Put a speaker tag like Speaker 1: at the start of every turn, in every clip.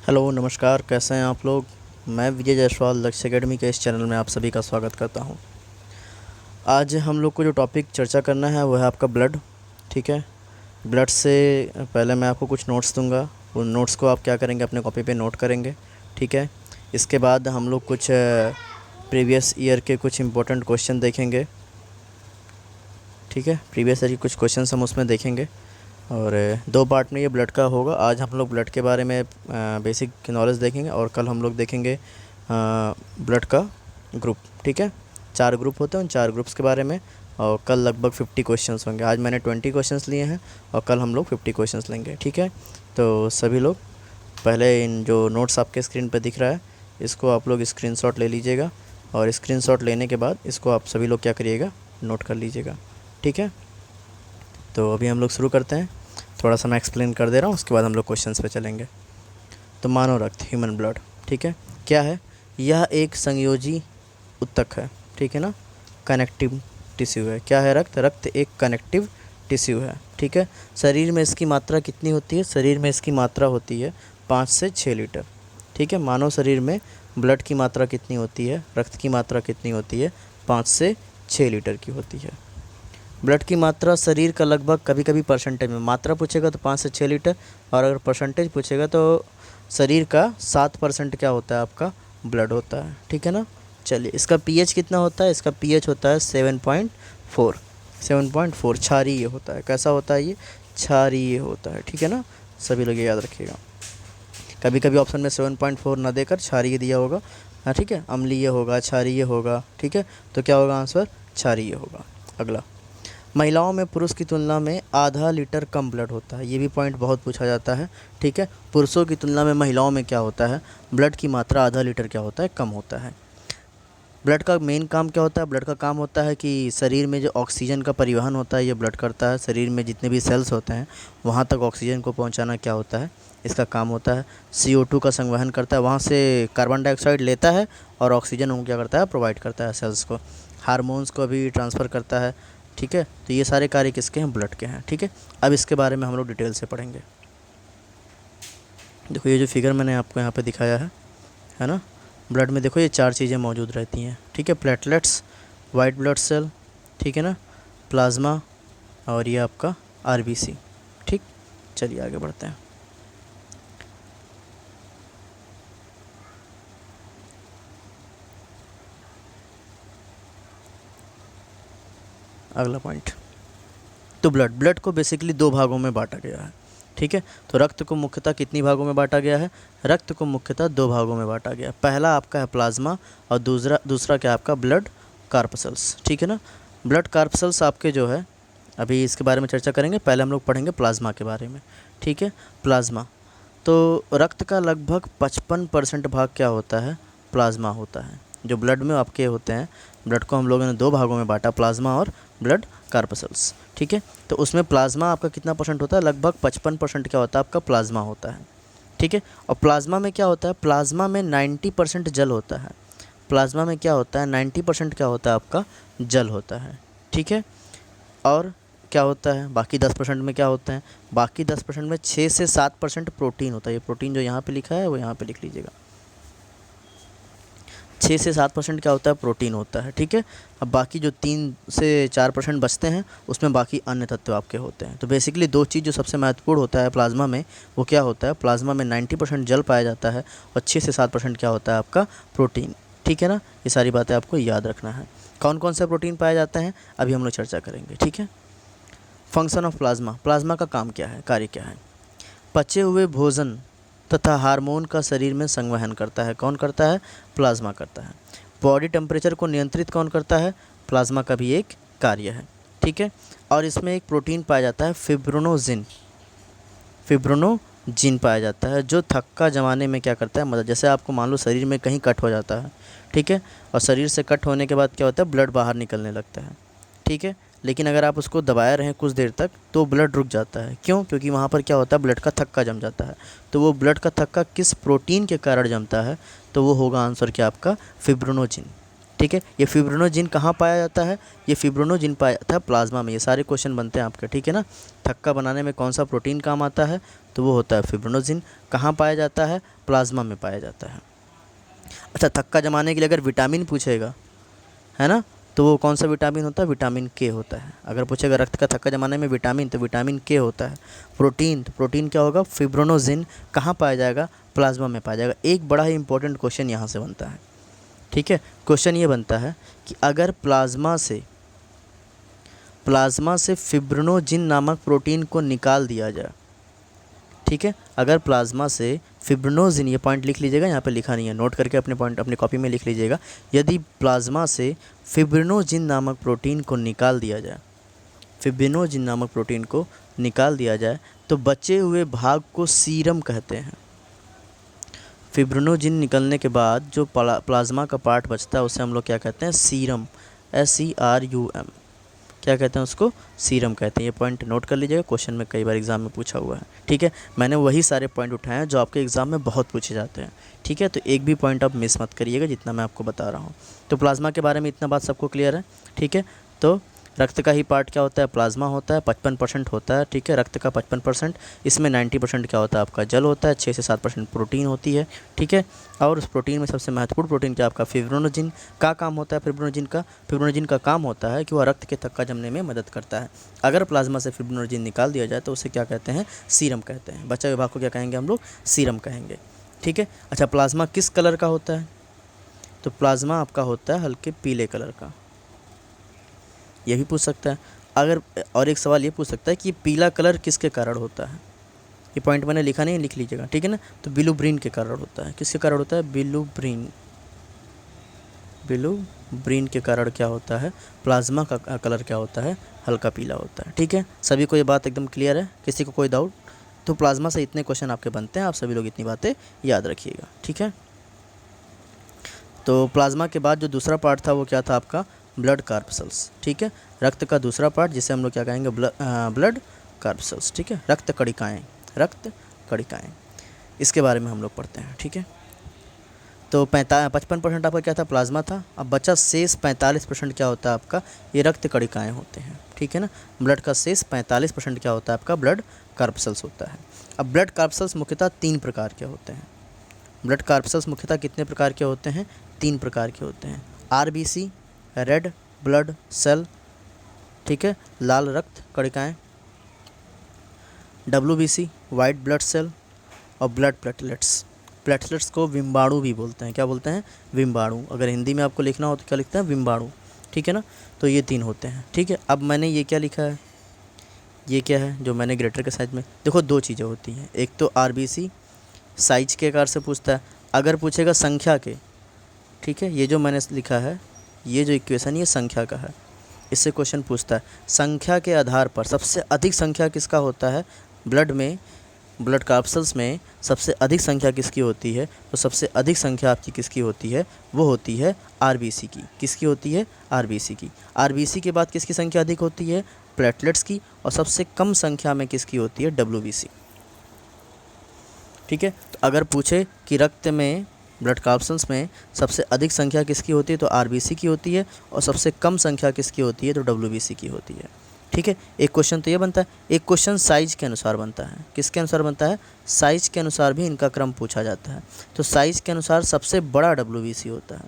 Speaker 1: Hello नमस्कार, कैसे हैं आप लोग। मैं विजय जायसवाल लक्ष्य एकेडमी के इस चैनल में आप सभी का स्वागत करता हूं। आज हम लोग को जो टॉपिक चर्चा करना है वो है आपका ब्लड। ठीक है। ब्लड से पहले मैं आपको कुछ नोट्स दूंगा। उन नोट्स को आप क्या करेंगे, अपने कॉपी पे नोट करेंगे। ठीक है। इसके बाद हम लोग कुछ प्रीवियस ईयर के कुछ इंपॉर्टेंट क्वेश्चन देखेंगे। ठीक है, प्रीवियस ईयर के कुछ क्वेश्चन हम उसमें देखेंगे और दो पार्ट में ये ब्लड का होगा। आज हम लोग ब्लड के बारे में बेसिक नॉलेज देखेंगे और कल हम लोग देखेंगे ब्लड का ग्रुप। ठीक है, 4 ग्रुप होते हैं, उन 4 ग्रुप्स के बारे में। और कल लगभग 50 क्वेश्चंस होंगे। आज मैंने 20 क्वेश्चंस लिए हैं और कल हम लोग 50 क्वेश्चंस लेंगे। ठीक है, तो सभी लोग पहले इन जो नोट्स आपके स्क्रीन पर दिख रहा है इसको आप लोग स्क्रीनशॉट ले लीजिएगा और स्क्रीनशॉट लेने के बाद इसको आप सभी लोग क्या करिएगा, नोट कर लीजिएगा। ठीक है, तो अभी हम लोग शुरू करते हैं। थोड़ा सा मैं एक्सप्लेन कर दे रहा हूँ, उसके बाद हम लोग क्वेश्चंस पे चलेंगे। तो मानव रक्त, ह्यूमन ब्लड, ठीक है, क्या है? यह एक संयोजी ऊतक है। ठीक है ना, कनेक्टिव टिश्यू है। क्या है? रक्त। रक्त एक कनेक्टिव टिश्यू है। ठीक है। शरीर में इसकी मात्रा कितनी होती है? शरीर में इसकी मात्रा होती है 5 से 6 लीटर। ठीक है, मानव शरीर में ब्लड की मात्रा कितनी होती है, रक्त की मात्रा कितनी होती है? 5 से 6 लीटर की होती है। ब्लड की मात्रा शरीर का लगभग, कभी कभी परसेंटेज में मात्रा पूछेगा तो 5 से 6 लीटर, और अगर परसेंटेज पूछेगा तो शरीर का 7% क्या होता है आपका, ब्लड होता है। ठीक है ना। चलिए, इसका पीएच कितना होता है? इसका पीएच होता है 7.4। 7.4 क्षारीय होता है। कैसा होता है ये? क्षारीय होता है। ठीक है ना, सभी लोग ये याद रखिएगा। कभी कभी ऑप्शन में 7.4 ना देकर क्षारीय दिया होगा। हाँ, ठीक है, अम्लीय होगा, क्षारीय होगा। ठीक है, तो क्या होगा आंसर? क्षारीय होगा। अगला, महिलाओं में पुरुष की तुलना में आधा लीटर कम ब्लड होता है। ये भी पॉइंट बहुत पूछा जाता है। ठीक है, पुरुषों की तुलना में महिलाओं में क्या होता है? ब्लड की मात्रा आधा लीटर क्या होता है, कम होता है। ब्लड का मेन काम क्या होता है? ब्लड का काम होता है कि शरीर में जो ऑक्सीजन का परिवहन होता है ये ब्लड करता है। शरीर में जितने भी सेल्स होते हैं वहाँ तक ऑक्सीजन को पहुँचाना क्या होता है, इसका काम होता है। CO2 का संवहन करता है, वहाँ से कार्बन डाइऑक्साइड लेता है और ऑक्सीजन उनको क्या करता है, प्रोवाइड करता है सेल्स को। हार्मोन्स को भी ट्रांसफ़र करता है। ठीक है, तो ये सारे कार्य किसके हैं? ब्लड के हैं। ठीक है, अब इसके बारे में हम लोग डिटेल से पढ़ेंगे। देखो, ये जो फिगर मैंने आपको यहाँ पे दिखाया है ना, ब्लड में देखो ये 4 चीज़ें मौजूद रहती हैं। ठीक है, प्लेटलेट्स, वाइट ब्लड सेल, ठीक है ना, प्लाज्मा, और ये आपका RBC। ठीक, चलिए आगे बढ़ते हैं। अगला पॉइंट, तो ब्लड को बेसिकली 2 भागों में बांटा गया है। ठीक है, तो रक्त को मुख्यतः कितनी भागों में बांटा गया है? रक्त को मुख्यतः 2 भागों में बांटा गया है। पहला आपका है प्लाज्मा और दूसरा क्या है आपका? Blood corpuscles. ठीक है ना, ब्लड कार्पसल्स आपके जो है, अभी इसके बारे में चर्चा करेंगे। पहले हम लोग पढ़ेंगे प्लाज्मा के बारे में। ठीक है, प्लाज्मा, तो रक्त का लगभग 55% भाग क्या होता है? प्लाज्मा होता है। जो ब्लड में आपके होते हैं, ब्लड को हम लोगों ने 2 भागों में बांटा, प्लाज्मा और ब्लड कार्पसल्स। ठीक है, तो उसमें प्लाज्मा आपका कितना परसेंट होता है? लगभग 55% क्या होता है आपका? प्लाज्मा होता है। ठीक है, और प्लाज्मा में क्या होता है? प्लाज्मा में 90% जल होता है। प्लाज्मा में क्या होता है? 90% क्या होता है आपका? जल होता है। ठीक है, और क्या होता है बाकी 10% में? क्या होता है बाकी 10% में? 6 से 7% प्रोटीन होता है। ये प्रोटीन जो यहाँ पे लिखा है वो यहाँ पे लिख लीजिएगा। 6 से 7% क्या होता है? प्रोटीन होता है। ठीक है, अब बाकी जो 3 से 4% बचते हैं उसमें बाकी अन्य तत्व आपके होते हैं। तो बेसिकली 2 चीज़ जो सबसे महत्वपूर्ण होता है प्लाज्मा में, वो क्या होता है? प्लाज्मा में 90% जल पाया जाता है और 6 से 7% क्या होता है आपका? प्रोटीन। ठीक है ना, ये सारी बातें आपको याद रखना है। कौन कौन से प्रोटीन पाए जाते हैं अभी हम लोग चर्चा करेंगे। ठीक है, फंक्शन ऑफ प्लाज्मा, प्लाज्मा का काम क्या है, कार्य क्या है? पचे हुए भोजन तथा हार्मोन का शरीर में संवहन करता है। कौन करता है? प्लाज्मा करता है। बॉडी टेम्परेचर को नियंत्रित कौन करता है? प्लाज्मा का भी एक कार्य है। ठीक है, और इसमें एक प्रोटीन पाया जाता है फिब्रोनोजिन। फिब्रोनोजिन पाया जाता है जो थक्का जमाने में क्या करता है, मदद। जैसे आपको मान लो शरीर में कहीं कट हो जाता है, ठीक है, और शरीर से कट होने के बाद क्या होता है? ब्लड बाहर निकलने लगता है। ठीक है, लेकिन अगर आप उसको दबाए रहें कुछ देर तक तो ब्लड रुक जाता है। क्यों? क्योंकि वहाँ पर क्या होता है? ब्लड का थक्का जम जाता है। तो वो ब्लड का थक्का किस प्रोटीन के कारण जमता है? तो वो होगा आंसर क्या आपका? फिब्रोनोजिन। ठीक है। ये फिब्रिनोजिन कहाँ पाया जाता है? ये फिब्रिनोजिन पाया जाता है प्लाज्मा में। ये सारे क्वेश्चन बनते हैं आपके, ठीक है ना। थक्का बनाने में कौन सा प्रोटीन काम आता है? तो वो होता है फिब्रिनोजिन। कहाँ पाया जाता है? प्लाज्मा में पाया जाता है। अच्छा, थक्का जमाने के लिए अगर विटामिन पूछेगा, है ना, तो वो कौन सा विटामिन होता है? विटामिन के होता है। अगर पूछेगा रक्त का थक्का जमाने में विटामिन, तो विटामिन के होता है। प्रोटीन, तो प्रोटीन क्या होगा? फिब्रिनोजिन। कहाँ पाया जाएगा? प्लाज्मा में पाया जाएगा। एक बड़ा ही इंपॉर्टेंट क्वेश्चन यहाँ से बनता है, ठीक है। क्वेश्चन ये बनता है कि अगर प्लाज्मा से फिब्रिनोजिन नामक प्रोटीन को निकाल दिया जाए, ठीक है। अगर प्लाज्मा से फिब्रिनोजिन, ये पॉइंट लिख लीजिएगा, यहाँ पे लिखा नहीं है, नोट करके अपने पॉइंट अपनी कॉपी में लिख लीजिएगा। यदि प्लाज्मा से फिब्रिनोजिन नामक प्रोटीन को निकाल दिया जाए, फिब्रिनोजिन नामक प्रोटीन को निकाल दिया जाए, तो बचे हुए भाग को सीरम कहते हैं। फिब्रिनोजिन निकलने के बाद जो प्लाज्मा का पार्ट बचता है उसे हम लोग क्या कहते हैं? सीरम। SERUM। क्या कहते हैं उसको? सीरम कहते हैं। ये पॉइंट नोट कर लीजिएगा, क्वेश्चन में कई बार एग्जाम में पूछा हुआ है, ठीक है। मैंने वही सारे पॉइंट उठाए हैं जो आपके एग्जाम में बहुत पूछे जाते हैं, ठीक है। तो एक भी पॉइंट आप मिस मत करिएगा जितना मैं आपको बता रहा हूँ। तो प्लाज्मा के बारे में इतना बात सबको क्लियर है, ठीक है। तो रक्त का ही पार्ट क्या होता है? प्लाज्मा होता है। 55% होता है, ठीक है, रक्त का 55%। इसमें 90% क्या होता है? आपका जल होता है। 6 से 7% प्रोटीन होती है, ठीक है। और उस प्रोटीन में सबसे महत्वपूर्ण प्रोटीन क्या आपका? फिब्रिनोजिन। का काम होता है फिब्रिनोजिन का काम होता है कि वह रक्त के थक्का जमने में मदद करता है। अगर प्लाज्मा से फिब्रिनोजिन निकाल दिया जाए तो उसे क्या कहते हैं? सीरम कहते हैं। बचा विभाग को क्या कहेंगे हम लोग? सीरम कहेंगे, ठीक है। अच्छा, प्लाज्मा किस कलर का होता है? तो प्लाज्मा आपका होता है हल्के पीले कलर का। ये भी पूछ सकता है। अगर और एक सवाल ये पूछ सकता है कि पीला कलर किसके कारण होता है? ये पॉइंट मैंने लिखा नहीं, लिख लीजिएगा, ठीक है ना। तो बिलुब्रिन के कारण होता है। किसके कारण होता है? बिलुब्रिन के कारण क्या होता है? प्लाज्मा का कलर क्या होता है? हल्का पीला होता है, ठीक है। सभी को ये बात एकदम क्लियर है? किसी को कोई डाउट? तो प्लाज्मा से इतने क्वेश्चन आपके बनते हैं, आप सभी लोग इतनी बातें याद रखिएगा, ठीक है। तो प्लाज्मा के बाद जो दूसरा पार्ट था वो क्या था आपका? ब्लड कार्पसल्स, ठीक है। रक्त का दूसरा पार्ट जिसे हम लोग क्या कहेंगे? ब्लड कार्पसल्स, ठीक है। रक्त कणिकाएँ, इसके बारे में हम लोग पढ़ते हैं, ठीक है। तो 55% आपका क्या था? प्लाज्मा था। अब बचा शेष 45% क्या होता है आपका? ये रक्त कणिकाएँ होते हैं, ठीक है ना। ब्लड का शेष 45% क्या होता है आपका? ब्लड कार्पसल्स होता है। अब ब्लड कार्पसल्स मुख्यतः 3 प्रकार के होते हैं। ब्लड कार्पसल्स मुख्यतः कितने प्रकार के होते हैं? 3 प्रकार के होते हैं। RBC, रेड ब्लड सेल, ठीक है, लाल रक्त कणिकाएँ। WBC, white blood cell. और ब्लड प्लेटलेट्स। प्लेटलेट्स को विम्बाणु भी बोलते हैं। क्या बोलते हैं? विम्बाणु। अगर हिंदी में आपको लिखना हो तो क्या लिखते हैं? विम्बाणु, ठीक है ना। तो ये 3 होते हैं, ठीक है। अब मैंने ये क्या लिखा है? ये क्या है जो मैंने ग्रेटर के साइज में? देखो, 2 चीज़ें होती हैं। एक तो RBC साइज के आकार से पूछता है। अगर पूछेगा संख्या के, ठीक है, ये जो मैंने लिखा है, ये जो इक्वेशन, ये संख्या का है, इससे क्वेश्चन पूछता है संख्या के आधार पर सबसे अधिक संख्या किसका होता है? ब्लड में, ब्लड कार्पसल्स में सबसे अधिक संख्या किसकी होती है? तो सबसे अधिक संख्या आपकी किसकी होती है? वो होती है RBC की। किसकी होती है? RBC की। RBC के बाद किसकी संख्या अधिक होती है? प्लेटलेट्स की। और सबसे कम संख्या में किसकी होती है? WBC, ठीक है। तो अगर पूछे कि रक्त में, ब्लड कार्पसल्स में सबसे अधिक संख्या किसकी होती है? तो RBC की होती है। और सबसे कम संख्या किसकी होती है? तो WBC की होती है, ठीक है। एक क्वेश्चन तो ये बनता है। एक क्वेश्चन साइज के अनुसार बनता है। किसके अनुसार बनता है? साइज के अनुसार भी इनका क्रम पूछा जाता है। तो साइज के अनुसार सबसे बड़ा WBC होता है।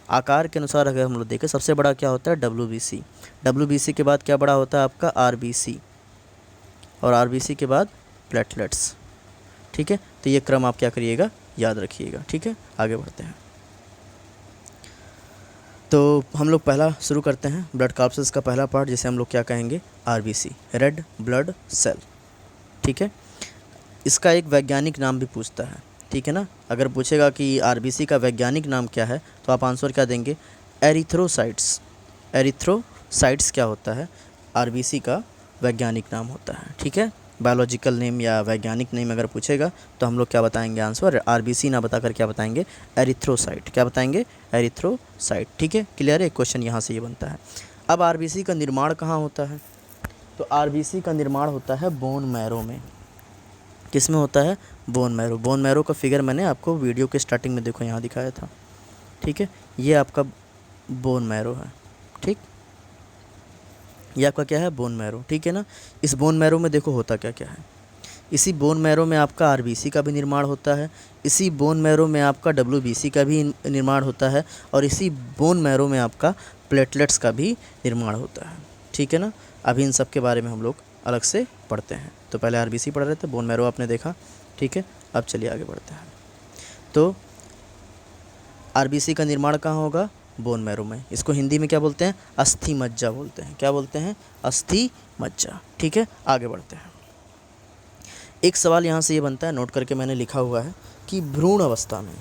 Speaker 1: आकार के अनुसार अगर हम लोग देखें, सबसे बड़ा क्या होता है? WBC। WBC के बाद क्या बड़ा होता है आपका? RBC। और RBC के बाद प्लेटलेट्स, ठीक है। तो ये क्रम आप क्या करिएगा? याद रखिएगा, ठीक है। आगे बढ़ते हैं। तो हम लोग पहला शुरू करते हैं, ब्लड कार्पसल्स का पहला पार्ट जिसे हम लोग क्या कहेंगे? RBC, रेड ब्लड सेल, ठीक है। इसका एक वैज्ञानिक नाम भी पूछता है, ठीक है ना। अगर पूछेगा कि RBC का वैज्ञानिक नाम क्या है, तो आप आंसर क्या देंगे? एरिथ्रोसाइट्स। एरिथ्रोसाइट्स क्या होता है? RBC का वैज्ञानिक नाम होता है, ठीक है। बायोलॉजिकल नेम या वैज्ञानिक नेम अगर पूछेगा तो हम लोग क्या बताएंगे? आंसर RBC ना बताकर क्या बताएंगे? एरिथ्रोसाइट। क्या बताएंगे? एरिथ्रोसाइट, ठीक है। क्लियर है? एक क्वेश्चन यहाँ से ये बनता है। अब RBC का निर्माण कहाँ होता है? तो RBC का निर्माण होता है बोन मैरो में। किस में होता है? Bone marrow. बोन मैरो का फिगर मैंने आपको वीडियो के स्टार्टिंग में देखो यहाँ दिखाया था, ठीक है। ये आपका बोन मैरो है, ठीक, ये आपका क्या है, बोन मैरो, ठीक है ना। इस बोन मैरो में देखो होता क्या क्या है। इसी बोन मैरो में आपका आरबीसी का भी निर्माण होता है, इसी बोन मैरो में आपका डब्ल्यूबीसी का भी निर्माण होता है, और इसी बोन मैरो में आपका प्लेटलेट्स का भी निर्माण होता है, ठीक है ना। अभी इन सब के बारे में हम लोग अलग से पढ़ते हैं। तो पहले आरबीसी पढ़ रहे थे, बोन मैरो आपने देखा, ठीक है। अब चलिए आगे बढ़ते हैं। तो आरबीसी का निर्माण कहाँ होगा, बोन मैरो में। इसको हिंदी में क्या बोलते हैं, अस्थि मज्जा बोलते हैं। क्या बोलते हैं, अस्थि मज्जा, ठीक है। आगे बढ़ते हैं। एक सवाल यहाँ से ये बनता है, नोट करके मैंने लिखा हुआ है कि भ्रूण अवस्था में,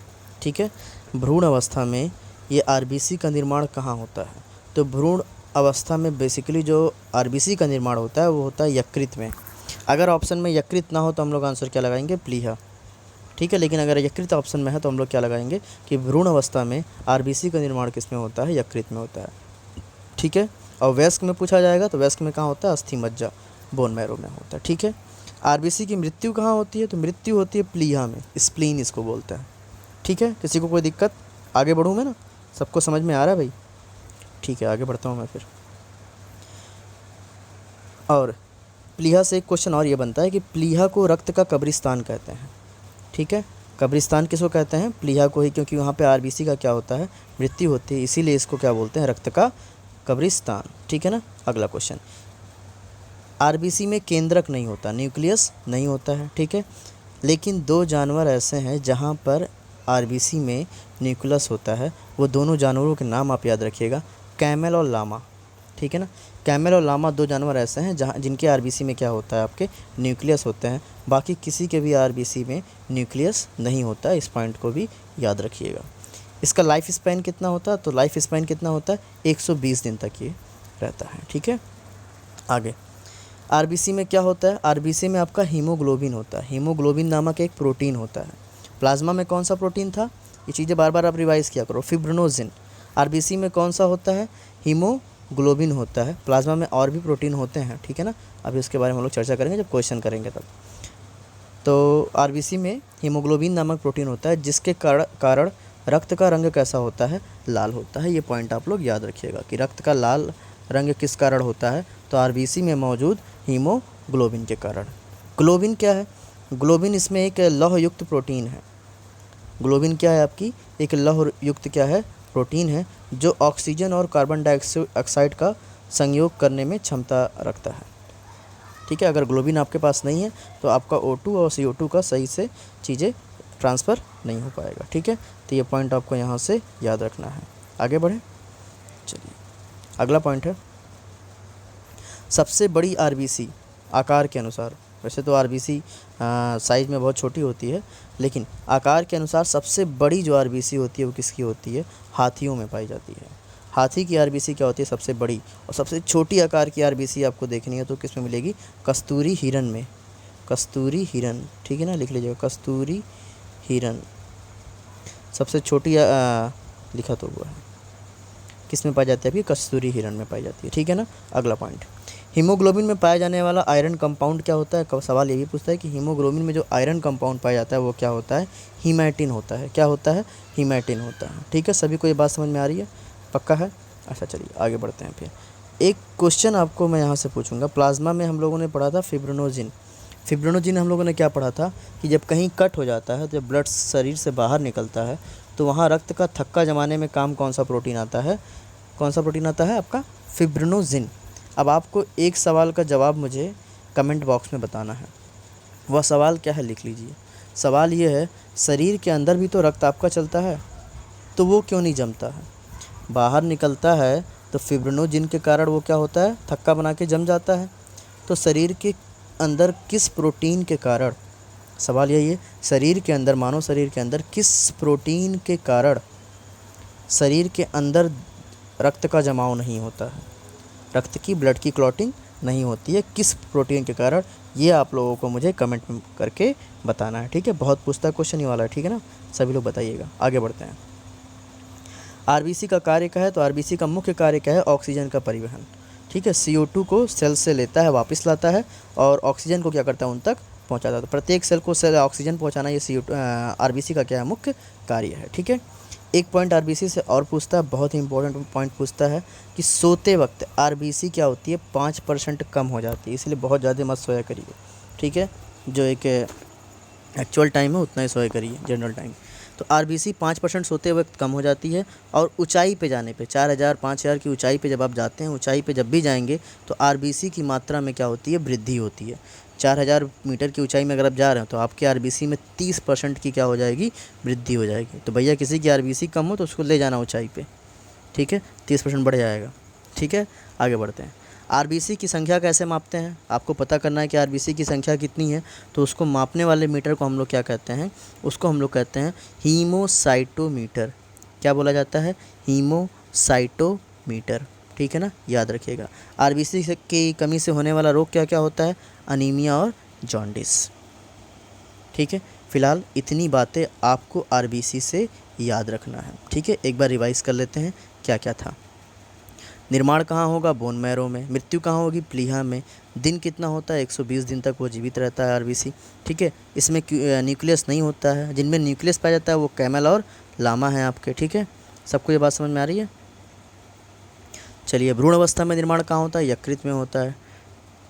Speaker 1: ठीक है, भ्रूण अवस्था में ये आरबीसी का निर्माण कहाँ होता है। तो भ्रूण अवस्था में बेसिकली जो आरबीसी का निर्माण होता है वो होता है यकृत में। अगर ऑप्शन में यकृत ना हो तो हम लोग आंसर क्या लगाएंगे, प्लीहा, ठीक है। लेकिन अगर यकृत ऑप्शन में है तो हम लोग क्या लगाएंगे कि भ्रूण अवस्था में आरबीसी का निर्माण किस में होता है, यकृत में होता है, ठीक है। और वयस्क में पूछा जाएगा तो वयस्क में कहाँ होता है, अस्थि मज्जा, बोन मैरो में होता है, ठीक है। आरबीसी की मृत्यु कहाँ होती है, तो मृत्यु होती है प्लीहा में, स्प्लीन इसको बोलते हैं, ठीक है। किसी को कोई दिक्कत, आगे बढ़ूँ मैं ना, सबको समझ में आ रहा है भाई, ठीक है। आगे बढ़ता हूँ मैं फिर। और प्लीहा से एक क्वेश्चन और ये बनता है कि प्लीहा को रक्त का कब्रिस्तान कहते हैं, ठीक है। कब्रिस्तान किसको कहते हैं, प्लीहा को ही, क्योंकि वहाँ पे आरबीसी का क्या होता है, मृत्यु होती है, इसीलिए इसको क्या बोलते हैं, रक्त का कब्रिस्तान, ठीक है ना। अगला क्वेश्चन, आरबीसी में केंद्रक नहीं होता, न्यूक्लियस नहीं होता है, ठीक है। लेकिन दो जानवर ऐसे हैं जहाँ पर आरबीसी में न्यूक्लियस होता है, वो दोनों जानवरों के नाम आप याद रखिएगा, कैमल और लामा, ठीक है ना। कैमल और लामा दो जानवर ऐसे हैं जहाँ जिनके आरबीसी में क्या होता है, आपके न्यूक्लियस होते हैं। बाकी किसी के भी आरबीसी में न्यूक्लियस नहीं होता है, इस पॉइंट को भी याद रखिएगा। इसका लाइफ स्पैन कितना होता है, तो लाइफ स्पैन कितना होता है, 120 दिन तक ये रहता है, ठीक है। आगे आरबीसी में क्या होता है, आरबीसी में आपका हीमोग्लोबिन होता है। हीमोग्लोबिन नामक एक प्रोटीन होता है। प्लाज्मा में कौन सा प्रोटीन था, ये चीज़ें बार बार आप रिवाइज़ किया करो। फिब्रिनोजिन, आरबीसी में कौन सा होता है, हीमोग्लोबिन होता है। प्लाज्मा में और भी प्रोटीन होते हैं, ठीक है ना। अभी उसके बारे में हम लोग चर्चा करेंगे जब क्वेश्चन करेंगे तब। तो आरबीसी में हीमोग्लोबिन नामक प्रोटीन होता है, जिसके कारण रक्त का रंग कैसा होता है, लाल होता है। ये पॉइंट आप लोग याद रखिएगा कि रक्त का लाल रंग किस कारण होता है, तो आरबीसी में मौजूद हीमोग्लोबिन के कारण। ग्लोबिन क्या है, ग्लोबिन इसमें एक लौह युक्त प्रोटीन है। ग्लोबिन क्या है, आपकी एक लौह युक्त क्या है, प्रोटीन है, जो ऑक्सीजन और कार्बन डाइऑक्साइड का संयोग करने में क्षमता रखता है, ठीक है। अगर ग्लोबिन आपके पास नहीं है तो आपका O2 और CO2 का सही से चीज़ें ट्रांसफ़र नहीं हो पाएगा, ठीक है। तो ये पॉइंट आपको यहाँ से याद रखना है। आगे बढ़ें, चलिए अगला पॉइंट है, सबसे बड़ी आरबीसी आकार के अनुसार। वैसे तो आरबीसी साइज़ में बहुत छोटी होती है, लेकिन आकार के अनुसार सबसे बड़ी जो आरबीसी होती है वो किसकी होती है, हाथियों में पाई जाती है। हाथी की आरबीसी क्या होती है, सबसे बड़ी। और सबसे छोटी आकार की आरबीसी आपको देखनी है तो किस में मिलेगी, कस्तूरी हिरन में। कस्तूरी हिरन, ठीक है ना, लिख लीजिएगा, कस्तूरी हिरन सबसे छोटी लिखा तो हुआ है, किस में पाई जाती है, अभी कस्तूरी हिरन में पाई जाती है, ठीक है ना। अगला पॉइंट, हीमोग्लोबिन में पाया जाने वाला आयरन कंपाउंड क्या होता है। सवाल ये भी पूछता है कि हीमोग्लोबिन में जो आयरन कंपाउंड पाया जाता है वो क्या होता है, हीमैटिन होता है। क्या होता है, हीमैटिन होता है, ठीक है। सभी को ये बात समझ में आ रही है, पक्का है। अच्छा चलिए आगे बढ़ते हैं। फिर एक क्वेश्चन आपको मैं यहाँ से पूछूंगा, प्लाज्मा में हम लोगों ने पढ़ा था फिब्रिनोजिन। फिब्रिनोजिन हम लोगों ने क्या पढ़ा था कि जब कहीं कट हो जाता है, जब ब्लड शरीर से बाहर निकलता है तो वहाँ रक्त का थक्का जमाने में काम कौन सा प्रोटीन आता है, कौन सा प्रोटीन आता है, आपका फिब्रिनोजिन। अब आपको एक सवाल का जवाब मुझे कमेंट बॉक्स में बताना है। वह सवाल क्या है, लिख लीजिए। सवाल ये है, शरीर के अंदर भी तो रक्त आपका चलता है, तो वो क्यों नहीं जमता है, बाहर निकलता है तो फिब्रिनोजिन के कारण वो क्या होता है, थक्का बना के जम जाता है। तो शरीर के अंदर किस प्रोटीन के कारण, सवाल यही है, शरीर के अंदर, मानव शरीर के अंदर किस प्रोटीन के कारण शरीर के अंदर रक्त का जमाव नहीं होता है, रक्त की, ब्लड की क्लॉटिंग नहीं होती है, किस प्रोटीन के कारण, ये आप लोगों को मुझे कमेंट में करके बताना है, ठीक है। बहुत पूछता क्वेश्चन ये वाला है, ठीक है ना, सभी लोग बताइएगा। आगे बढ़ते हैं। आरबीसी का कार्य क्या है, तो आरबीसी का मुख्य कार्य क्या है, ऑक्सीजन का परिवहन, ठीक है। CO2 को सेल से लेता है, वापस लाता है, और ऑक्सीजन को क्या करता है, उन तक पहुंचाता है। तो प्रत्येक सेल को सेल ऑक्सीजन पहुंचाना, ये CO2 आरबीसी का क्या है, मुख्य कार्य है, ठीक है। एक पॉइंट आरबीसी से और पूछता है, बहुत ही इंपॉर्टेंट पॉइंट पूछता है कि सोते वक्त आरबीसी क्या होती है, 5% कम हो जाती है, इसलिए बहुत ज़्यादा मत सोया करिए, ठीक है। जो एक एक्चुअल टाइम है उतना ही सोया करिए, जनरल टाइम। तो आरबीसी 5% सोते वक्त कम हो जाती है, और ऊंचाई पे जाने पे 4000 5000 की ऊंचाई पे जब आप जाते हैं, ऊंचाई पे जब भी जाएंगे तो आरबीसी की मात्रा में क्या होती है, वृद्धि होती है। 4000 मीटर की ऊंचाई में अगर आप जा रहे हो तो आपके आरबीसी में 30% की क्या हो जाएगी, वृद्धि हो जाएगी। तो भैया किसी की आरबीसी कम हो तो उसको ले जाना ऊंचाई पे, ठीक है, 30% बढ़ जाएगा, ठीक है। आगे बढ़ते हैं। आरबीसी की संख्या कैसे मापते हैं, आपको पता करना है कि आरबीसी की संख्या कितनी है। तो उसको मापने वाले मीटर को हम लोग क्या कहते हैं, उसको हम लोग कहते हैं हीमोसाइटोमीटर। क्या बोला जाता है, हीमोसाइटोमीटर, ठीक है ना, याद रखिएगा। आरबीसी की कमी से होने वाला रोग क्या क्या होता है, अनीमिया और जॉन्डिस, ठीक है। फिलहाल इतनी बातें आपको आरबीसी से याद रखना है, ठीक है। एक बार रिवाइज कर लेते हैं क्या क्या था। निर्माण कहाँ होगा, बोन मैरो में। मृत्यु कहाँ होगी, प्लीहा में। दिन कितना होता है, 120 दिन तक वो जीवित रहता है आरबीसी, ठीक है। इसमें न्यूक्लियस नहीं होता है, जिनमें न्यूक्लियस पाया जाता है वो कैमल और लामा है आपके, ठीक है। सबको ये बात समझ में आ रही है। चलिए, भ्रूण अवस्था में निर्माण कहाँ होता है, यकृत में होता है,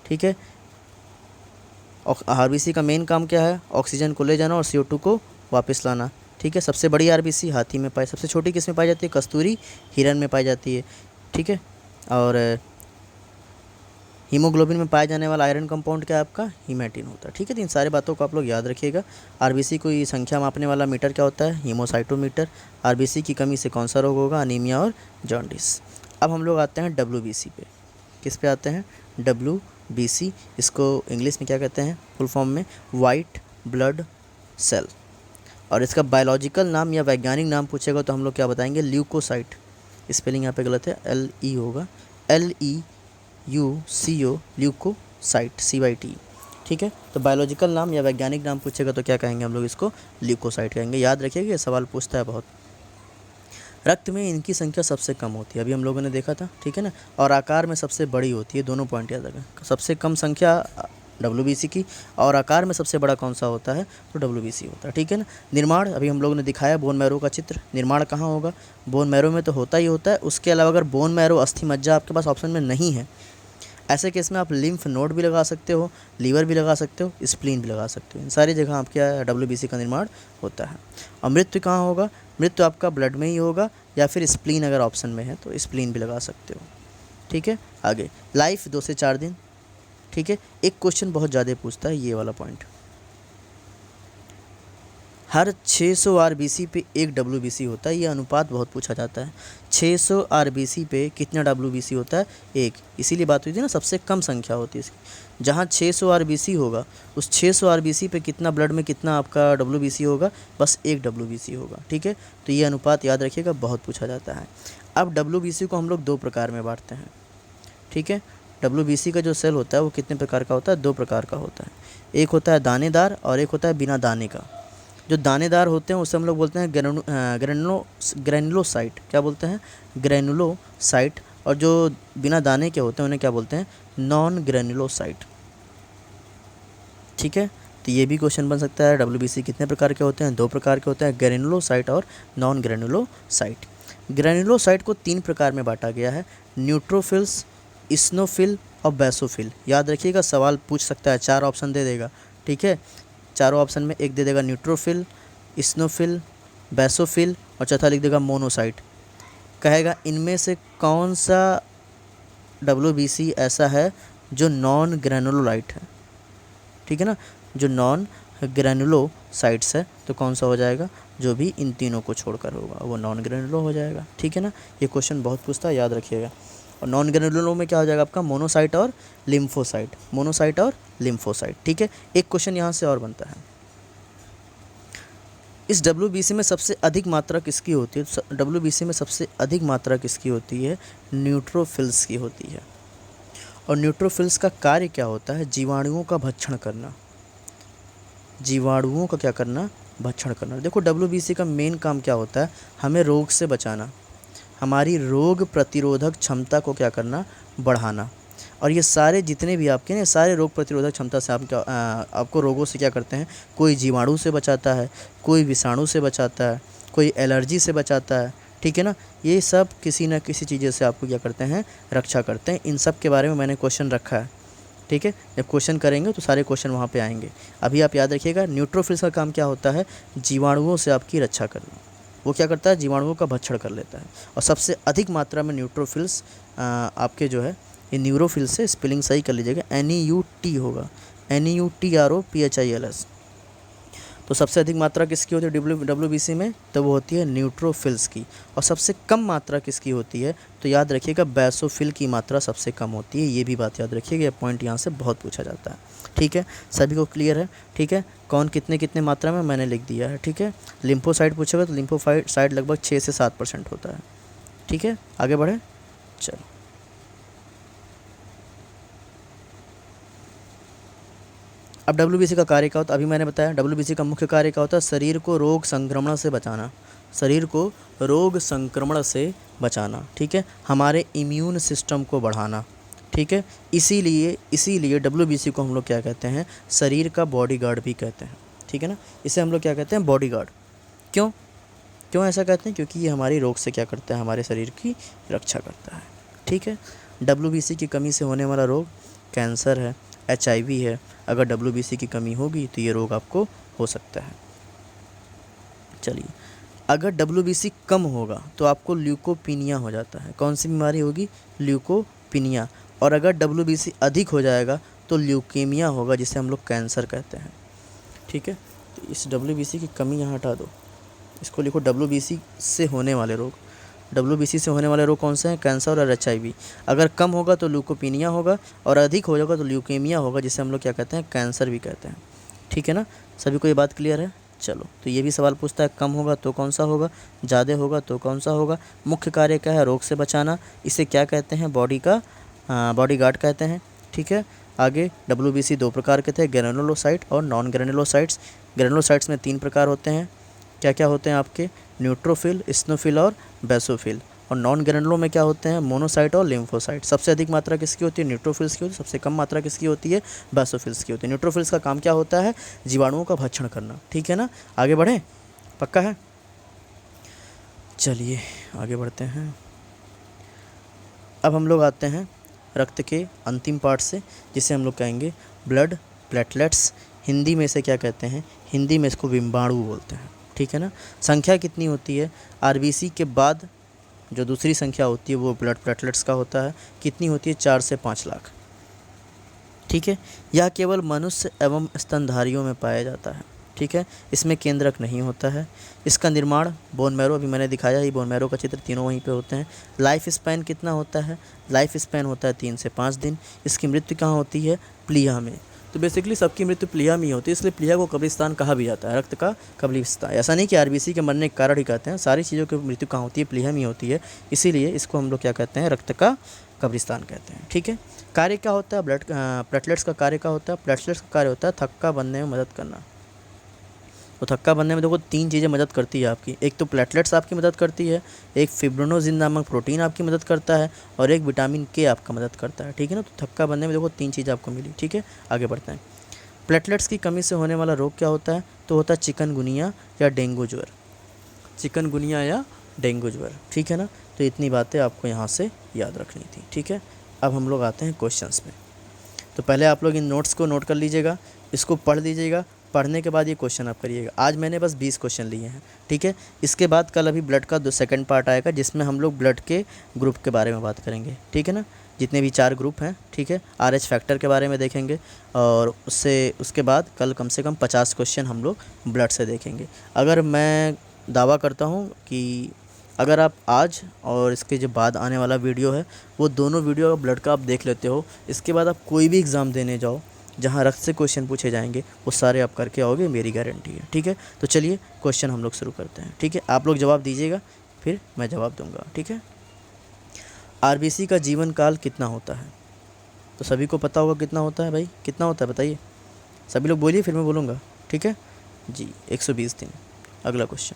Speaker 1: ठीक है। आरबीसी का मेन काम क्या है, ऑक्सीजन को ले जाना और CO2 को वापस लाना, ठीक है। सबसे बड़ी आरबीसी हाथी में पाई, सबसे छोटी किस में पाई जाती है, कस्तूरी हिरन में पाई जाती है, ठीक है। और हीमोग्लोबिन में पाया जाने वाला आयरन कंपाउंड क्या है आपका, हीमेटिन होता है, ठीक है। तो इन सारे बातों को आप लोग याद रखिएगा। आरबीसी को ये संख्या मापने वाला मीटर क्या होता है, हीमोसाइटोमीटर। आरबीसी की कमी से कौन सा रोग होगा, अनीमिया और जॉन्डिस। अब हम लोग आते हैं WBC पे। किस पे आते हैं, WBC। इसको इंग्लिश में क्या कहते हैं, फुल फॉर्म में वाइट ब्लड सेल। और इसका बायोलॉजिकल नाम या वैज्ञानिक नाम पूछेगा तो हम लोग क्या बताएंगे, ल्यूकोसाइट। स्पेलिंग यहाँ पे गलत है, LE होगा, LEUCO, ल्यूकोसाइट, CYT, ठीक है। तो बायोलॉजिकल नाम या वैज्ञानिक नाम पूछेगा तो क्या कहेंगे हम लोग, इसको ल्यूकोसाइट कहेंगे। याद रखिएगा, ये सवाल पूछता है बहुत। रक्त में इनकी संख्या सबसे कम होती है, अभी हम लोगों ने देखा था, ठीक है ना। और आकार में सबसे बड़ी होती है, दोनों पॉइंट याद रखें। सबसे कम संख्या WBC की, और आकार में सबसे बड़ा कौन सा होता है, तो WBC होता है, ठीक है ना। निर्माण अभी हम लोगों ने दिखाया, बोन मैरो का चित्र। निर्माण कहाँ होगा, बोन मैरो में तो होता ही होता है। उसके अलावा अगर बोन मैरो अस्थि मज्जा आपके पास ऑप्शन में नहीं है, ऐसे केस में आप लिम्फ नोड भी लगा सकते हो, लीवर भी लगा सकते हो, स्प्लीन भी लगा सकते हो। इन सारी जगह आपके WBC का निर्माण होता है। और मृत्यु कहाँ होगा, मृत्यु आपका ब्लड में ही होगा, या फिर स्प्लीन अगर ऑप्शन में है तो स्प्लीन भी लगा सकते हो, ठीक है। आगे लाइफ 2 से 4 दिन, ठीक है। एक क्वेश्चन बहुत ज़्यादा पूछता है ये वाला पॉइंट, हर 600 आरबीसी पे 1 WBC होता है, ये अनुपात बहुत पूछा जाता है। 600 आरबीसी पे कितना WBC होता है, 1। इसीलिए बात हुई थी ना, सबसे कम संख्या होती है इसकी। जहाँ 600 आरबीसी होगा, उस 600 आरबीसी पे कितना ब्लड में कितना आपका WBC होगा, बस 1 WBC होगा, ठीक है। तो ये अनुपात याद रखिएगा, बहुत पूछा जाता है। अब WBC को हम लोग 2 प्रकार में बांटते हैं, ठीक है। WBC का जो सेल होता है वो कितने प्रकार का होता है, 2 प्रकार का होता है। एक होता है दानेदार और एक होता है बिना दाने का। जो दानेदार होते हैं उसे हम लोग बोलते हैं ग्रैनुलोसाइट। क्या बोलते हैं, ग्रैनुलोसाइट। और जो बिना दाने के होते हैं उन्हें क्या बोलते हैं, नॉन ग्रैनुलोसाइट, ठीक है। तो ये भी क्वेश्चन बन सकता है, WBC कितने प्रकार के होते हैं, 2 प्रकार के होते हैं, ग्रैनुलोसाइट और नॉन ग्रैनुलोसाइट। ग्रैनुलोसाइट को 3 प्रकार में बांटा गया है, न्यूट्रोफिल्स, इस्नोफिल और बेसोफिल। याद रखिएगा, सवाल पूछ सकता है, 4 ऑप्शन दे देगा, ठीक है। चारों ऑप्शन में एक दे देगा न्यूट्रोफिल, इस्नोफिल, बेसोफिल और चौथा लिख देगा मोनोसाइट। कहेगा इनमें से कौन सा WBC ऐसा है जो नॉन ग्रैनुलोलाइट है, ठीक है ना। जो नॉन ग्रैनुलोसाइट्स है तो कौन सा हो जाएगा, जो भी इन तीनों को छोड़कर होगा वो नॉन ग्रैनुलो हो जाएगा, ठीक है ना। ये क्वेश्चन बहुत पूछता है, याद रखिएगा। और नॉन ग्रैनुलो में क्या हो जाएगा आपका, मोनोसाइट और लिम्फोसाइट, मोनोसाइट और लिम्फोसाइट, ठीक है। एक क्वेश्चन यहाँ से और बनता है, इस WBC में सबसे अधिक मात्रा किसकी होती है, WBC में सबसे अधिक मात्रा किसकी होती है, न्यूट्रोफिल्स की होती है। और न्यूट्रोफिल्स का कार्य क्या होता है, जीवाणुओं का भक्षण करना, जीवाणुओं का क्या करना, भक्षण करना। देखो WBC का मेन काम क्या होता है, हमें रोग से बचाना, हमारी रोग प्रतिरोधक क्षमता को क्या करना, बढ़ाना। और ये सारे जितने भी आपके ना, सारे रोग प्रतिरोधक क्षमता से आपको रोगों से क्या करते हैं, कोई जीवाणु से बचाता है, कोई विषाणु से बचाता है, कोई एलर्जी से बचाता है, ठीक है ना। ये सब किसी न किसी चीज़ से आपको क्या करते हैं, रक्षा करते हैं। इन सब के बारे में मैंने क्वेश्चन रखा है, ठीक है। जब क्वेश्चन करेंगे तो सारे क्वेश्चन वहाँ पे आएंगे। अभी आप याद रखिएगा, न्यूट्रोफिल्स का काम क्या होता है, जीवाणुओं से आपकी रक्षा करना। वो क्या करता है, जीवाणुओं का भक्षण कर लेता है। और सबसे अधिक मात्रा में न्यूट्रोफिल्स आपके जो है ये न्यूरोफिल्स से, स्पेलिंग सही कर लीजिएगा, NEUT होगा, NEUTROPHILS। तो सबसे अधिक मात्रा किसकी होती है WBC में, तो वो होती है न्यूट्रोफिल्स की। और सबसे कम मात्रा किसकी होती है, तो याद रखिएगा बेसोफिल की मात्रा सबसे कम होती है। ये भी बात याद रखिएगा, ये पॉइंट यहाँ से बहुत पूछा जाता है, ठीक है। सभी को क्लियर है, ठीक है। कौन कितने कितने मात्रा में मैंने लिख दिया है, ठीक है। लिम्फोसाइट पूछेगा तो लिम्फोसाइट लगभग 6 से 7% होता है, ठीक है। आगे बढ़े, चलो। अब WBC का कार्य क्या होता है, अभी मैंने बताया WBC का मुख्य कार्य क्या होता है, शरीर को रोग संक्रमण से बचाना, शरीर को रोग संक्रमण से बचाना, ठीक है। हमारे इम्यून सिस्टम को बढ़ाना, ठीक है। इसीलिए WBC को हम लोग क्या कहते हैं, शरीर का बॉडीगार्ड भी कहते हैं, ठीक है ना। इसे हम लोग क्या कहते हैं, बॉडीगार्ड। क्यों क्यों ऐसा कहते हैं, क्योंकि ये हमारी रोग से क्या करता है, हमारे शरीर की रक्षा करता है, ठीक है। WBC की कमी से होने वाला रोग कैंसर है, HIV है। अगर WBC की कमी होगी तो ये रोग आपको हो सकता है। चलिए, अगर WBC कम होगा तो आपको ल्यूकोपीनिया हो जाता है। कौन सी बीमारी होगी, ल्यूकोपीनिया। और अगर WBC अधिक हो जाएगा तो ल्यूकेमिया होगा, जिसे हम लोग कैंसर कहते हैं, ठीक है। तो इस WBC की कमी यहाँ हटा दो, इसको लिखो WBC से होने वाले रोग। WBC से होने वाले रोग कौन से हैं, कैंसर और HIV। अगर कम होगा तो ल्यूकोपीनिया होगा, और अधिक हो जाएगा तो ल्यूकेमिया होगा, जिसे हम लोग क्या कहते हैं, कैंसर भी कहते हैं, ठीक है ना। सभी को ये बात क्लियर है। चलो, तो ये भी सवाल पूछता है, कम होगा तो कौन सा होगा, ज़्यादा होगा तो कौन सा होगा। मुख्य कार्य क्या है, रोग से बचाना। इसे क्या कहते हैं, बॉडीगार्ड कहते हैं, ठीक है। आगे WBC 2 प्रकार के थे, ग्रेनुलोसाइट और नॉन ग्रेनुलोसाइट्स। ग्रेनुलोसाइट्स में 3 प्रकार होते हैं, क्या क्या होते हैं आपके, न्यूट्रोफिल, स्नोफिल और बेसोफिल। और नॉन ग्रेनुलो में क्या होते हैं, मोनोसाइट और लिम्फोसाइट। सबसे अधिक मात्रा किसकी होती है, न्यूट्रोफिल्स की होती है। सबसे कम मात्रा किसकी होती है, बेसोफिल्स की होती है। न्यूट्रोफिल्स का काम क्या होता है, जीवाणुओं का भक्षण करना, ठीक है ना। आगे बढ़ें, पक्का है। चलिए आगे बढ़ते हैं। अब हम लोग आते हैं रक्त के अंतिम पार्ट से, जिसे हम लोग कहेंगे ब्लड प्लेटलेट्स। हिंदी में इसे क्या कहते हैं, हिंदी में इसको बिम्बाणु बोलते हैं, ठीक है ना। संख्या कितनी होती है, RBC के बाद जो दूसरी संख्या होती है वो ब्लड प्लेटलेट्स का होता है। कितनी होती है, 4 से 5 लाख, ठीक है। यह केवल मनुष्य एवं स्तनधारियों में पाया जाता है, ठीक है। इसमें केंद्रक नहीं होता है। इसका निर्माण बोन मैरो, अभी मैंने दिखाया ही बोन मैरो का चित्र, तीनों वहीं पे होते हैं। लाइफ स्पैन कितना होता है, लाइफ स्पैन होता है 3 से 5 दिन। इसकी मृत्यु कहाँ होती है, प्लीहा में। तो बेसिकली सबकी मृत्यु प्लीहा में ही होती है, इसलिए प्लीहा को कब्रिस्तान कहा भी जाता है, रक्त का कब्रिस्तान। ऐसा नहीं कि RBC के मरने के कारण ही कहते हैं, सारी चीज़ों की मृत्यु कहाँ होती है, प्लीहा में ही होती है। इसीलिए इसको हम लोग क्या कहते हैं, रक्त का कब्रिस्तान कहते हैं, ठीक है। कार्य क्या होता है, प्लेटलेट्स का कार्य क्या होता है, प्लेटलेट्स का कार्य होता है थक्का बनने में मदद करना। तो थक्का बनने में देखो 3 चीज़ें मदद करती है आपकी। एक तो प्लेटलेट्स आपकी मदद करती है, एक फिब्रिनोजिन नामक प्रोटीन आपकी मदद करता है, और एक विटामिन K आपका मदद करता है, ठीक है ना। तो थक्का बनने में देखो 3 चीज़ आपको मिली, ठीक है। आगे बढ़ते हैं। प्लेटलेट्स की कमी से होने वाला रोग क्या होता है, तो होता है चिकनगुनिया या डेंगू ज्वर। चिकनगुनिया या डेंगू ज्वर, ठीक है ना। तो इतनी बातें आपको यहाँ से याद रखनी थी, ठीक है। अब हम लोग आते हैं क्वेश्चंस में। तो पहले आप लोग इन नोट्स को नोट कर लीजिएगा, इसको पढ़ लीजिएगा। पढ़ने के बाद ये क्वेश्चन आप करिएगा। आज मैंने बस 20 क्वेश्चन लिए हैं, ठीक है। इसके बाद कल अभी ब्लड का सेकंड पार्ट आएगा, जिसमें हम लोग ब्लड के ग्रुप के बारे में बात करेंगे, ठीक है ना। जितने भी 4 ग्रुप हैं, ठीक है। RH फैक्टर के बारे में देखेंगे, और उसके बाद कल कम से कम 50 क्वेश्चन हम लोग ब्लड से देखेंगे। अगर मैं दावा करता हूँ कि अगर आप आज और इसके जो बाद आने वाला वीडियो है, वो दोनों वीडियो ब्लड का आप देख लेते हो, इसके बाद आप कोई भी एग्ज़ाम देने जाओ जहाँ रक्त से क्वेश्चन पूछे जाएंगे, वो सारे आप करके आओगे, मेरी गारंटी है, ठीक है। तो चलिए क्वेश्चन हम लोग शुरू करते हैं, ठीक है। आप लोग जवाब दीजिएगा, फिर मैं जवाब दूंगा, ठीक है। RBC का जीवन काल कितना होता है, तो सभी को पता होगा कितना होता है भाई, कितना होता है बताइए, सभी लोग बोलिए, फिर मैं बोलूँगा, ठीक है जी। 120 दिन। अगला क्वेश्चन,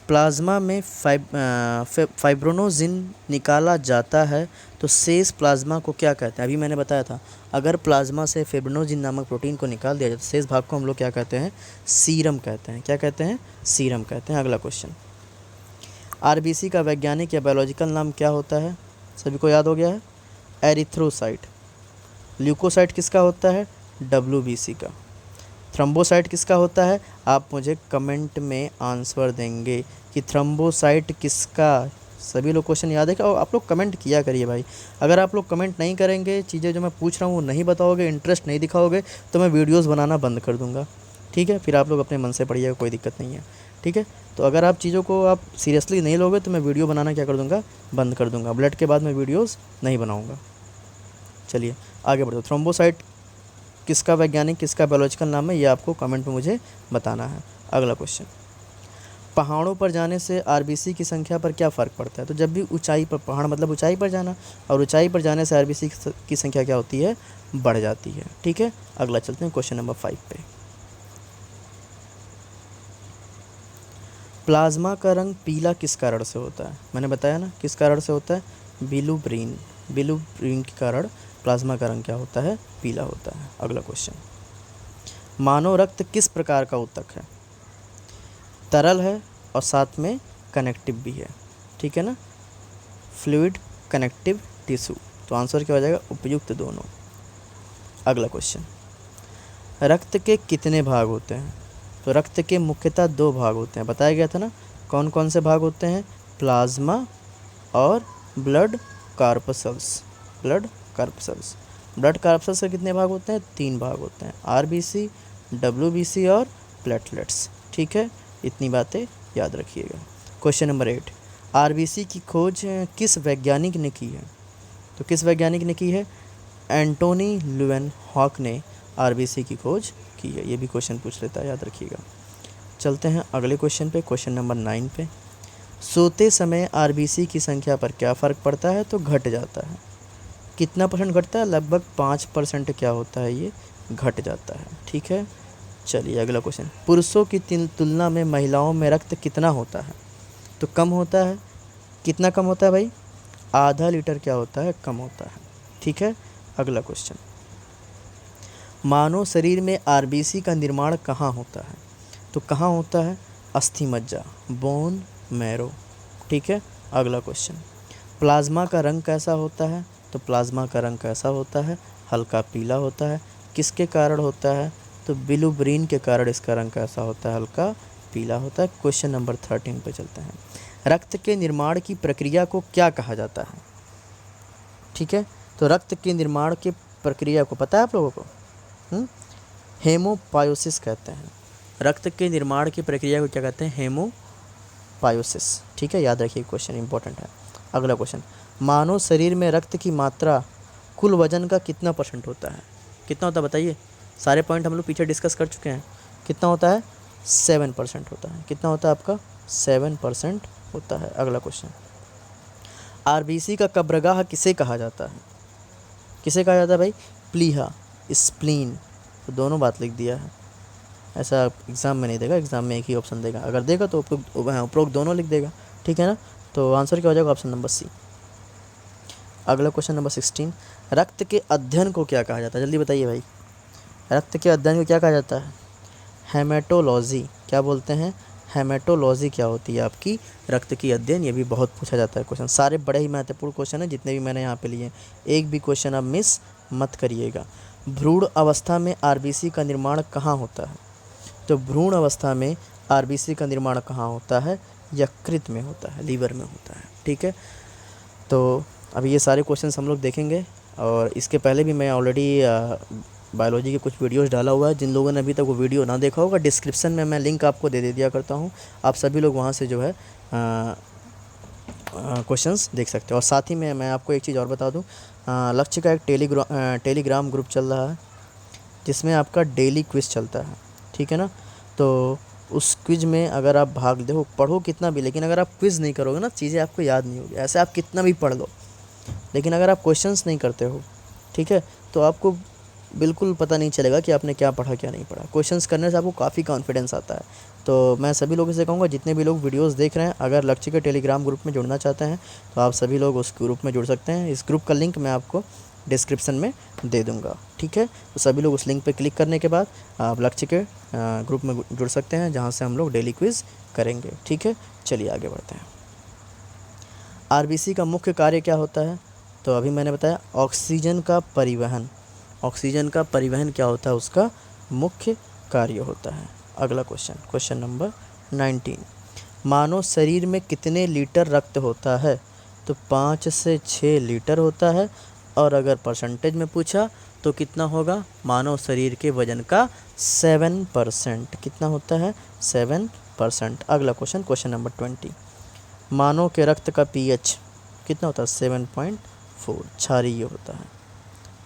Speaker 1: प्लाज्मा में फाइब्रोनोजिन निकाला जाता है तो शेष प्लाज्मा को क्या कहते हैं? अभी मैंने बताया था, अगर प्लाज्मा से फाइब्रोनोजिन नामक प्रोटीन को निकाल दिया जाए तो शेष भाग को हम लोग क्या कहते हैं? सीरम कहते हैं। क्या कहते हैं? सीरम कहते हैं। अगला क्वेश्चन, आरबीसी का वैज्ञानिक या बायोलॉजिकल नाम क्या होता है? सभी को याद हो गया है, एरिथ्रोसाइट। ल्यूकोसाइट किसका होता है? डब्ल्यूबीसी का। थ्रोम्बोसाइट किसका होता है? आप मुझे कमेंट में आंसर देंगे कि थ्रोम्बोसाइट किसका। सभी लोग क्वेश्चन याद है क्या? और आप लोग कमेंट किया करिए भाई। अगर आप लोग कमेंट नहीं करेंगे, चीज़ें जो मैं पूछ रहा हूँ वो नहीं बताओगे, इंटरेस्ट नहीं दिखाओगे, तो मैं वीडियोस बनाना बंद कर दूँगा। ठीक है, फिर आप लोग अपने मन से पढ़िएगा, कोई दिक्कत नहीं है। ठीक है, तो अगर आप चीज़ों को आप सीरियसली नहीं लोगे तो मैं वीडियो बनाना क्या कर दूँगा? बंद कर दूँगा। ब्लड के बाद मैं वीडियोज़ नहीं बनाऊँगा। चलिए आगे बढ़ते। थ्रोम्बोसाइट किसका वैज्ञानिक, किसका बायोलॉजिकल नाम है, ये आपको कमेंट में मुझे बताना है। अगला क्वेश्चन, पहाड़ों पर जाने से आरबीसी की संख्या पर क्या फ़र्क पड़ता है? तो जब भी ऊंचाई पर, पहाड़ मतलब ऊंचाई पर जाना, और ऊंचाई पर जाने से आरबीसी की संख्या क्या होती है? बढ़ जाती है। ठीक है, अगला चलते हैं क्वेश्चन नंबर 5 पे। प्लाज्मा का रंग पीला किस कारण से होता है? मैंने बताया ना किस कारण से होता है? बिलुब्रीन। बिलुब्रीन के कारण प्लाज्मा का रंग क्या होता है? पीला होता है। अगला क्वेश्चन, मानव रक्त किस प्रकार का ऊतक है? तरल है और साथ में कनेक्टिव भी है। ठीक है ना, फ्लूइड, कनेक्टिव, टिश्यू। तो आंसर क्या हो जाएगा? उपयुक्त दोनों। अगला क्वेश्चन, रक्त के कितने भाग होते हैं? तो रक्त के मुख्यतः 2 भाग होते हैं, बताया गया था ना। कौन कौन से भाग होते हैं? प्लाज्मा और blood corpuscles. Blood corpuscles. Blood corpuscles के कितने भाग होते हैं? 3 भाग होते हैं, आरबीसी, डब्ल्यूबीसी और प्लेटलेट्स। ठीक है, इतनी बातें याद रखिएगा। क्वेश्चन नंबर 8, आरबीसी की खोज किस वैज्ञानिक ने की है? तो किस वैज्ञानिक ने की है? एंटोनी ल्यूवेनहॉक ने आरबीसी की खोज की है। ये भी क्वेश्चन पूछ लेता है, याद रखिएगा। चलते हैं अगले क्वेश्चन पे, क्वेश्चन नंबर 9 पे। सोते समय आरबीसी की संख्या पर क्या फ़र्क पड़ता है? तो घट जाता है। कितना परसेंट घटता है? लगभग 5% क्या होता है? ये घट जाता है। ठीक है, चलिए अगला क्वेश्चन, पुरुषों की तुलना में महिलाओं में रक्त कितना होता है? तो कम होता है। कितना कम होता है भाई? आधा लीटर क्या होता है? कम होता है। ठीक है, अगला क्वेश्चन, मानव शरीर में आरबीसी का निर्माण कहाँ होता है? तो कहाँ होता है? अस्थि मज्जा, बोन मैरो। ठीक है, अगला क्वेश्चन, प्लाज्मा का रंग कैसा होता है? तो प्लाज्मा का रंग कैसा होता है? हल्का पीला होता है। किसके कारण होता है? तो बिलुब्रीन के कारण इसका रंग कैसा होता है? हल्का पीला होता है। क्वेश्चन नंबर 13 पे चलते हैं, रक्त के निर्माण की प्रक्रिया को क्या कहा जाता है? ठीक है, तो रक्त के निर्माण की प्रक्रिया को पता है आप लोगों को? हेमोपायोसिस कहते हैं। रक्त के निर्माण की प्रक्रिया को क्या कहते हैं? हेमोपायोसिस। ठीक है, याद रखिए, क्वेश्चन इंपॉर्टेंट है। अगला क्वेश्चन, मानव शरीर में रक्त की मात्रा कुल वजन का कितना % होता है? कितना होता है बताइए? सारे पॉइंट हम लोग पीछे डिस्कस कर चुके हैं। कितना होता है? 7% होता है। कितना होता है आपका? 7% होता है। अगला क्वेश्चन, आरबीसी का कब्रगाह किसे कहा जाता है? किसे कहा जाता है भाई? प्लीहा, स्प्लीन। तो दोनों बात लिख दिया है। ऐसा एग्ज़ाम में नहीं देगा, एग्ज़ाम में एक ही ऑप्शन देगा। अगर देगा तो उपरोक्त दोनों लिख देगा। ठीक है ना, तो आंसर क्या हो जाएगा? Option number C. अगला क्वेश्चन नंबर 16, रक्त के अध्ययन को क्या कहा जाता है? जल्दी बताइए भाई, रक्त के अध्ययन को क्या कहा जाता है? हेमेटोलॉजी। क्या बोलते हैं? हेमेटोलॉजी क्या होती है आपकी? रक्त की अध्ययन। ये भी बहुत पूछा जाता है क्वेश्चन, सारे बड़े ही महत्वपूर्ण क्वेश्चन हैं जितने भी मैंने यहाँ पे लिए, एक भी क्वेश्चन आप मिस मत करिएगा। भ्रूण अवस्था में आरबीसी का निर्माण कहाँ होता है? तो भ्रूण अवस्था में आरबीसी का निर्माण कहाँ होता है? यकृत में होता है, लीवर में होता है। ठीक है, तो अभी ये सारे क्वेश्चंस हम लोग देखेंगे, और इसके पहले भी मैं ऑलरेडी बायोलॉजी के कुछ वीडियोस डाला हुआ है। जिन लोगों ने अभी तक वो वीडियो ना देखा होगा, डिस्क्रिप्शन में मैं लिंक आपको दे दिया करता हूँ, आप सभी लोग वहाँ से जो है क्वेश्चंस देख सकते हो। और साथ ही में मैं आपको एक चीज़ और बता दूँ, लक्ष्य का एक टेलीग्राम ग्रुप चल रहा है जिसमें आपका डेली क्विज़ चलता है। ठीक है ना, तो उस क्विज़ में अगर आप भाग देखो, पढ़ो कितना भी, लेकिन अगर आप क्विज़ नहीं करोगे ना, चीज़ें आपको याद नहीं होगी। ऐसे आप कितना भी पढ़ लो, लेकिन अगर आप क्वेश्चंस नहीं करते हो, ठीक है, तो आपको बिल्कुल पता नहीं चलेगा कि आपने क्या पढ़ा क्या नहीं पढ़ा। क्वेश्चंस करने से आपको काफ़ी कॉन्फिडेंस आता है। तो मैं सभी लोगों से कहूँगा, जितने भी लोग वीडियोस देख रहे हैं, अगर लक्ष्य के टेलीग्राम ग्रुप में जुड़ना चाहते हैं तो आप सभी लोग उस ग्रुप में जुड़ सकते हैं। इस ग्रुप का लिंक मैं आपको डिस्क्रिप्शन में दे दूँगा, ठीक है। तो सभी लोग उस लिंक पर क्लिक करने के बाद आप लक्ष्य के ग्रुप में जुड़ सकते हैं, जहाँ से हम लोग डेली क्विज़ करेंगे, ठीक है। चलिए आगे बढ़ते हैं। आरबीसी का मुख्य कार्य क्या होता है? तो अभी मैंने बताया ऑक्सीजन का परिवहन। ऑक्सीजन का परिवहन क्या होता है, उसका मुख्य कार्य होता है। अगला क्वेश्चन नंबर 19। मानव शरीर में कितने लीटर रक्त होता है? तो 5 से 6 लीटर होता है। और अगर परसेंटेज में पूछा तो कितना होगा? मानव शरीर के वजन का 7%। कितना होता है? 7%। अगला क्वेश्चन नंबर 20। मानव के रक्त का पीएच कितना होता है? 7.4 क्षारीय होता है,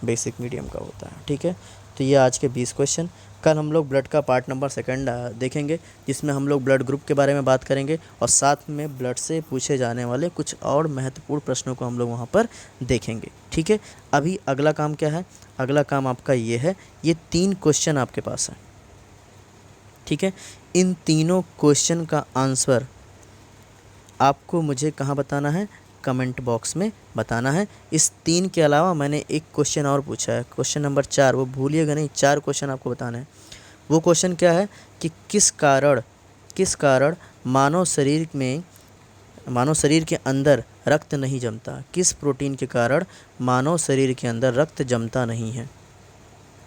Speaker 1: बेसिक मीडियम का होता है, ठीक है। तो ये आज के 20 क्वेश्चन। कल हम लोग ब्लड का पार्ट नंबर 2 देखेंगे, जिसमें हम लोग ब्लड ग्रुप के बारे में बात करेंगे और साथ में ब्लड से पूछे जाने वाले कुछ और महत्वपूर्ण प्रश्नों को हम लोग वहाँ पर देखेंगे, ठीक है। अभी अगला काम क्या है? अगला काम आपका ये है, ये 3 क्वेश्चन आपके पास है, ठीक है। इन तीनों क्वेश्चन का आंसर आपको मुझे कहाँ बताना है? कमेंट बॉक्स में बताना है। इस 3 के अलावा मैंने एक क्वेश्चन और पूछा है, क्वेश्चन नंबर 4, वो भूलिएगा नहीं। 4 क्वेश्चन आपको बताना है। वो क्वेश्चन क्या है कि किस कारण मानव शरीर के अंदर रक्त नहीं जमता? किस प्रोटीन के कारण मानव शरीर के अंदर रक्त जमता नहीं है,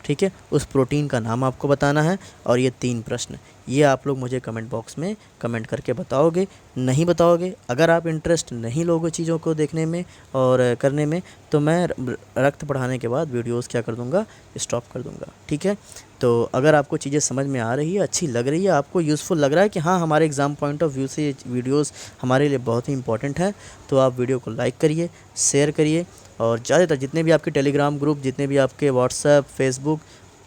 Speaker 1: ठीक है। उस प्रोटीन का नाम आपको बताना है। और ये 3 प्रश्न, ये आप लोग मुझे कमेंट बॉक्स में कमेंट करके बताओगे। नहीं बताओगे, अगर आप इंटरेस्ट नहीं लोगे चीज़ों को देखने में और करने में, तो मैं रक्त बढ़ाने के बाद वीडियोस क्या कर दूंगा? स्टॉप कर दूंगा, ठीक है। तो अगर आपको चीज़ें समझ में आ रही है, अच्छी लग रही है, आपको यूज़फुल लग रहा है कि हाँ, हमारे एग्ज़ाम पॉइंट ऑफ व्यू से ये वीडियोज़ हमारे लिए बहुत ही इंपॉर्टेंट है, तो आप वीडियो को लाइक करिए, शेयर करिए और ज़्यादातर जितने भी आपके टेलीग्राम ग्रुप, जितने भी आपके व्हाट्सएप, फेसबुक,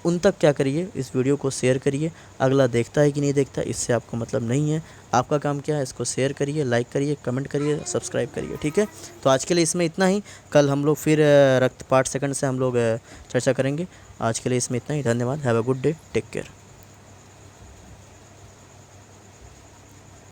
Speaker 1: उन तक क्या करिए, इस वीडियो को शेयर करिए। अगला देखता है कि नहीं देखता, इससे आपको मतलब नहीं है। आपका काम क्या है? इसको शेयर करिए, लाइक करिए, कमेंट करिए, सब्सक्राइब करिए, ठीक है। तो आज के लिए इसमें इतना ही। कल हम लोग फिर रक्त पार्ट 2 से हम लोग चर्चा करेंगे। आज के लिए इसमें इतना ही। धन्यवाद। Have a good day, take care.